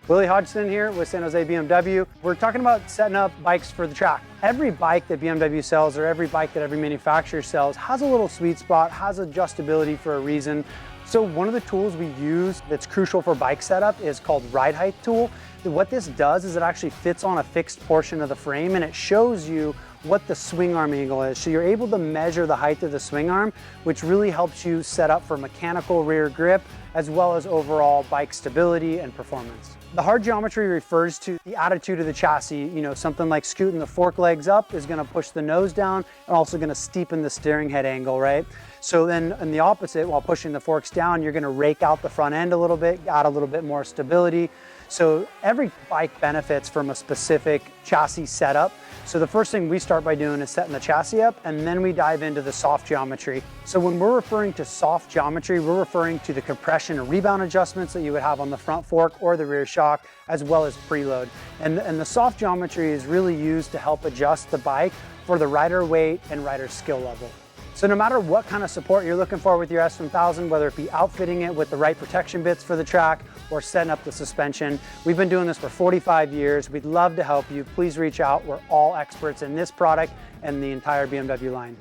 Willie Hodgson here with San Jose BMW. We're talking about setting up bikes for the track. Every bike that BMW sells, or every bike that every manufacturer sells, has a little sweet spot, has adjustability for a reason. So one of the tools we use that's crucial for bike setup is called ride height tool. What this does is it actually fits on a fixed portion of the frame and it shows you what the swing arm angle is. So you're able to measure the height of the swing arm, which really helps you set up for mechanical rear grip, as well as overall bike stability and performance. The hard geometry refers to the attitude of the chassis. You know, something like scooting the fork legs up is gonna push the nose down and also gonna steepen the steering head angle, right? So then in the opposite, while pushing the forks down, you're gonna rake out the front end a little bit, add a little bit more stability. So every bike benefits from a specific chassis setup. So the first thing we start by doing is setting the chassis up, and then we dive into the soft geometry. So when we're referring to soft geometry, we're referring to the compression and rebound adjustments that you would have on the front fork or the rear shock, as well as preload. And the soft geometry is really used to help adjust the bike for the rider weight and rider skill level. So no matter what kind of support you're looking for with your S1000, whether it be outfitting it with the right protection bits for the track or setting up the suspension, we've been doing this for 45 years. We'd love to help you. Please reach out. We're all experts in this product and the entire BMW line.